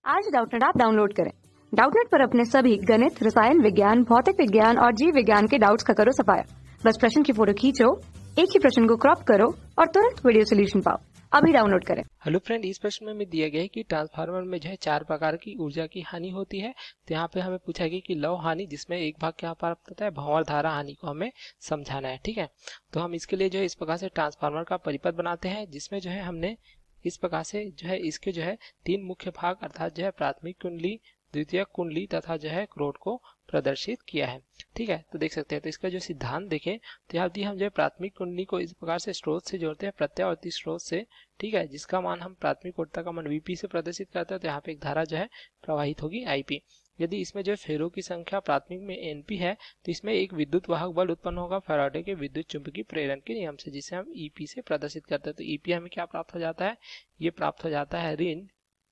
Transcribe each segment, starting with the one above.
आज Doubtnut app download करें। Doubtnut पर अपने सभी गणित, रसायन विज्ञान, भौतिक विज्ञान और जीव विज्ञान के डाउट्स का करो सफाया। बस प्रश्न की फोटो खींचो, एक ही प्रश्न को क्रॉप करो और तुरंत वीडियो सोल्यूशन पाओ। अभी डाउनलोड करें। हेलो फ्रेंड, इस प्रश्न में हमें दिया गया है कि ट्रांसफार्मर में जो है 4 प्रकार की ऊर्जा की हानि होती है। तो यहाँ पे हमें पूछा गया कि लव हानि, जिसमें एक भाग क्या प्राप्त होता है, भंवर धारा हानि को हमें समझाना है। ठीक है, तो हम इसके लिए जो है इस प्रकार से ट्रांसफार्मर का परिपथ बनाते हैं, जिसमें जो है हमने इस प्रकार से जो है इसके जो है 3 मुख्य भाग अर्थात जो है प्राथमिक कुंडली, द्वितीयक कुंडली तथा जो है क्रोड को प्रदर्शित किया है। ठीक है, तो देख सकते हैं। तो इसका जो सिद्धांत देखें तो यहाँ हम जो है प्राथमिक कुंडली को इस प्रकार से स्रोत से जोड़ते हैं, प्रत्यावर्ती स्रोत से। ठीक है, जिसका मान हम प्राथमिक ऊर्जा का मान Vp से प्रदर्शित करते हैं। तो यहाँ पे एक धारा जो है प्रवाहित होगी Ip। यदि इसमें जो है फेरों की संख्या प्राथमिक में Np है तो इसमें एक विद्युत वाहक बल उत्पन्न होगा फैराडे के विद्युत चुंबकीय प्रेरण के नियम से, जिसे हम Ep से प्रदर्शित करते हैं। तो Ep हमें क्या प्राप्त हो जाता है, ये प्राप्त हो जाता है ऋण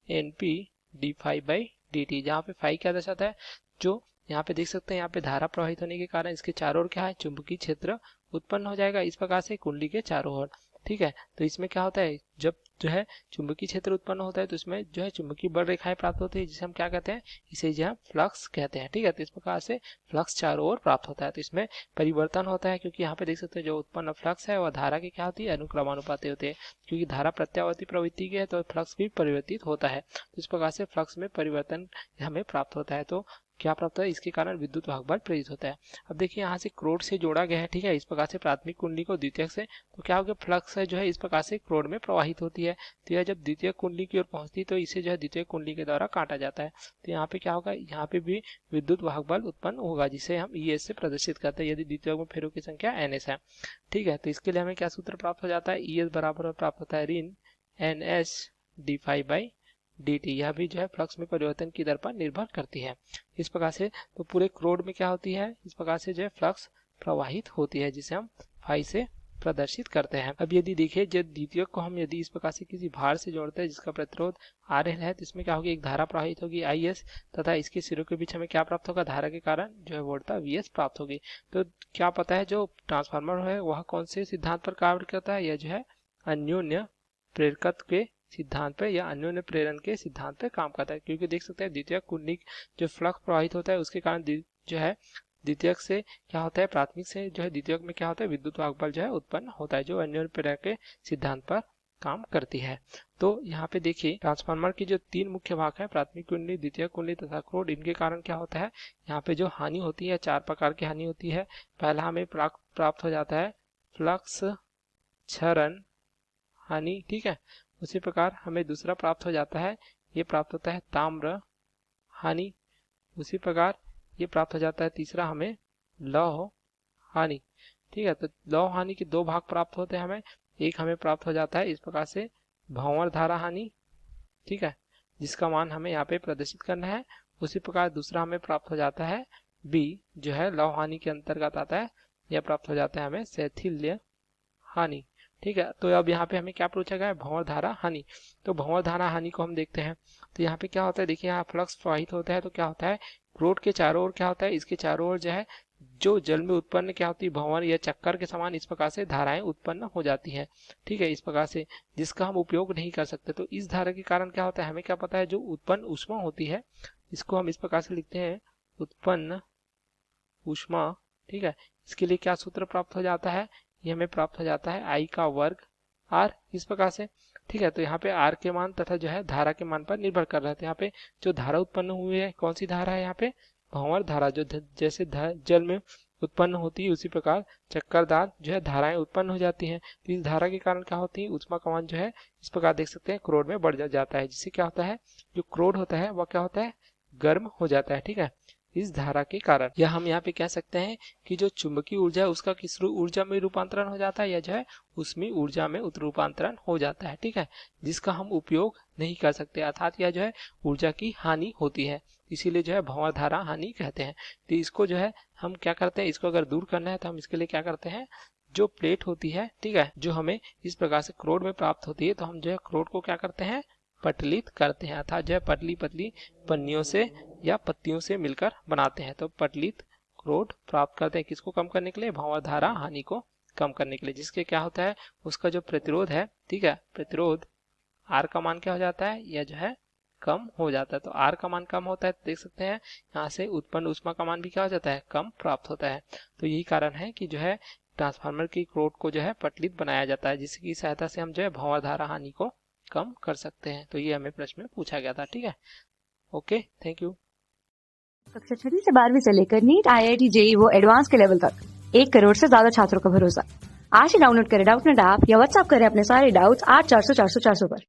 Np d∅dt, जहाँ पे फाई क्या दर्शाता है, जो यहाँ पे देख सकते हैं यहाँ पे धारा प्रवाहित होने के कारण इसके चारों ओर क्या है, चुंबकीय क्षेत्र उत्पन्न हो जाएगा इस प्रकार से कुंडली के चारों ओर। ठीक है, तो इसमें क्या होता है, जब जो है चुंबकीय क्षेत्र उत्पन्न होता है तो इसमें जो है चुंबकीय बल रेखाएं प्राप्त होती है, जिसे हम क्या कहते हैं, इसे जो है फ्लक्स कहते हैं। ठीक है, तो इस प्रकार से फ्लक्स चारों ओर प्राप्त होता है। तो इसमें परिवर्तन होता है, क्योंकि यहाँ पे देख सकते हैं जो उत्पन्न फ्लक्स है वह धारा की क्या होती है, अनुक्रमानुपाती होती है। क्योंकि धारा प्रत्यावर्ती प्रवृत्ति की है तो फ्लक्स भी परिवर्तित होता है। तो इस प्रकार से फ्लक्स में परिवर्तन हमें प्राप्त होता है। तो क्या प्राप्त होता है, इसके कारण विद्युत वाहक बल प्रेरित होता है। अब देखिए यहाँ से क्रोड से जोड़ा गया है। ठीक है, इस प्रकार से प्राथमिक कुंडली को द्वितीयक से, तो क्या होगा, फ्लक्स है जो है इस प्रकार से क्रोड में प्रवाहित होती है। तो यह जब द्वितीय कुंडली की ओर पहुंचती है तो इसे जो है द्वितीय कुंडली के द्वारा काटा जाता है। तो यहाँ पे क्या होगा, यहाँ पे भी विद्युत वाहक बल उत्पन्न होगा, जिसे हम ES से प्रदर्शित करते हैं यदि द्वितीय में फेरों की संख्या NS है। ठीक है, तो इसके लिए हमें क्या सूत्र प्राप्त हो जाता है, ES बराबर प्राप्त होता है ऋण NS d∅dt। यह भी जो है फ्लक्स में परिवर्तन की दर पर निर्भर करती है। इस प्रकार से तो पूरे क्रोड में क्या होती है, इस प्रकार से जो है फ्लक्स प्रवाहित होती है, जिसे हम फाई से प्रदर्शित करते हैं। अब यदि देखिए जब द्वितीयक को हम यदि इस प्रकार से किसी भार से जोड़ते हैं जिसका प्रतिरोध RL है, तो इसमें क्या होगी, एक धारा प्रवाहित होगी IS तथा इसके सिरों के बीच हमें क्या प्राप्त होगा, धारा के कारण जो है वोल्टा VS प्राप्त होगी। तो क्या पता है जो ट्रांसफार्मर है वह कौन से सिद्धांत पर कार्य करता है, यह जो है अन्योन्य प्रेरकत्व के सिद्धांत पे या अन्योन्य प्रेरण के सिद्धांत पे काम करता है। क्योंकि देख सकते हैं द्वितीयक कुंडली जो फ्लक्स प्रवाहित होता है उसके कारण जो है द्वितीयक से क्या होता है, प्राथमिक से जो है द्वितीयक में क्या होता है, विद्युत वाहक बल जो है उत्पन्न होता है, जो अन्योन्य प्रेरण के सिद्धांत पर काम करती है। तो यहाँ पे देखिए ट्रांसफार्मर की जो 3 मुख्य भाग है, प्राथमिक कुंडली, द्वितीयक कुंडली तथा क्रोड, इनके कारण क्या होता है, यहाँ पे जो हानि होती है 4 प्रकार की हानि होती है। पहला हमें प्राप्त हो जाता है फ्लक्स क्षरण हानि। ठीक है, उसी प्रकार हमें दूसरा प्राप्त हो जाता है, ये प्राप्त होता है ताम्र हानि। उसी प्रकार ये प्राप्त हो जाता है तीसरा हमें लौह हानि। ठीक है, तो लौह हानि के 2 भाग प्राप्त होते हैं हमें। एक हमें प्राप्त हो जाता है इस प्रकार से भंवर धारा हानि। ठीक है, जिसका मान हमें यहाँ पे प्रदर्शित करना है। उसी प्रकार दूसरा हमें प्राप्त हो जाता है B, जो है लौह हानि के अंतर्गत आता है। यह प्राप्त हो जाता है हमें शैथिल्य हानि। ठीक है, तो अब यहाँ पे हमें क्या पूछा गया है, भंवर धारा हानि। तो भंवर धारा हानि को हम देखते हैं। तो यहाँ पे क्या होता है, देखिए यहाँ फ्लक्स प्रवाहित होता है तो क्या होता है, क्रोड के चारों ओर क्या होता है, इसके चारों ओर जो है जो जल में उत्पन्न क्या होती है, भंवर या चक्कर के समान इस प्रकार से धाराएं उत्पन्न हो जाती है। ठीक है, इस प्रकार से जिसका हम उपयोग नहीं कर सकते। तो इस धारा के कारण क्या होता है, हमें क्या पता है, जो उत्पन्न ऊष्मा होती है इसको हम इस प्रकार से लिखते हैं उत्पन्न ऊष्मा। ठीक है, इसके लिए क्या सूत्र प्राप्त हो जाता है, ये हमें प्राप्त हो जाता है I का वर्ग R, इस प्रकार से। ठीक है, तो यहाँ पे R के मान तथा जो है धारा के मान पर निर्भर कर रहा है। यहाँ पे जो धारा उत्पन्न हुई है, कौन सी धारा है, यहाँ पे भंवर धारा, जो जैसे जल में उत्पन्न होती है उसी प्रकार चक्करदार जो है धाराएं उत्पन्न हो जाती हैं। तो इस धारा के कारण क्या होती है, ऊष्मा का मान जो है इस प्रकार देख सकते हैं क्रोड में बढ़ जाता है, जिससे क्या होता है, जो क्रोड होता है वह क्या होता है, गर्म हो जाता है। ठीक है, इस धारा के कारण, या हम यहाँ पे कह सकते हैं कि जो चुंबकीय ऊर्जा है उसका किस ऊर्जा में रूपांतरण हो जाता है, या जो है उसमें ऊर्जा में रूपांतरण हो जाता है। ठीक है, जिसका हम उपयोग नहीं कर सकते, अर्थात यह जो है ऊर्जा की हानि होती है, इसीलिए जो है भंवर धारा हानि कहते हैं। तो इसको जो है हम क्या करते हैं, इसको अगर दूर करना है तो हम इसके लिए क्या करते हैं, जो प्लेट होती है, ठीक है, जो हमें इस प्रकार से क्रोड में प्राप्त होती है, तो हम जो है क्रोड को क्या करते हैं, पटलित करते हैं, अर्थात जो है पतली पतली पन्नियों से या पत्तियों से मिलकर बनाते हैं। तो पटलित क्रोड प्राप्त करते हैं, किसको कम करने के लिए, भंवर धारा हानि को कम करने के लिए, जिसके क्या होता है, उसका जो प्रतिरोध है, ठीक है, प्रतिरोध R का मान क्या हो जाता है, यह जो है कम हो जाता है। तो आर का मान कम होता है, तो देख सकते हैं यहाँ से उत्पन्न ऊष्मा का मान भी क्या हो जाता है, कम प्राप्त होता है। तो यही कारण है कि जो है ट्रांसफार्मर की रॉड को जो है पटलित बनाया जाता है, जिसकी सहायता से हम जो है भंवर धारा हानि को कम कर सकते हैं। तो ये हमें प्रश्न में पूछा गया था। ठीक है, ओके, थैंक यू। कक्षा 6वीं से 12वीं से लेकर नीट, IIT, JEE वो एडवांस के लेवल तक 1 करोड़ से ज्यादा छात्रों का भरोसा। आज ही डाउनलोड करें डाउटनेट ऐप या व्हाट्सएप करें अपने सारे डाउट्स 8400 400 400 पर।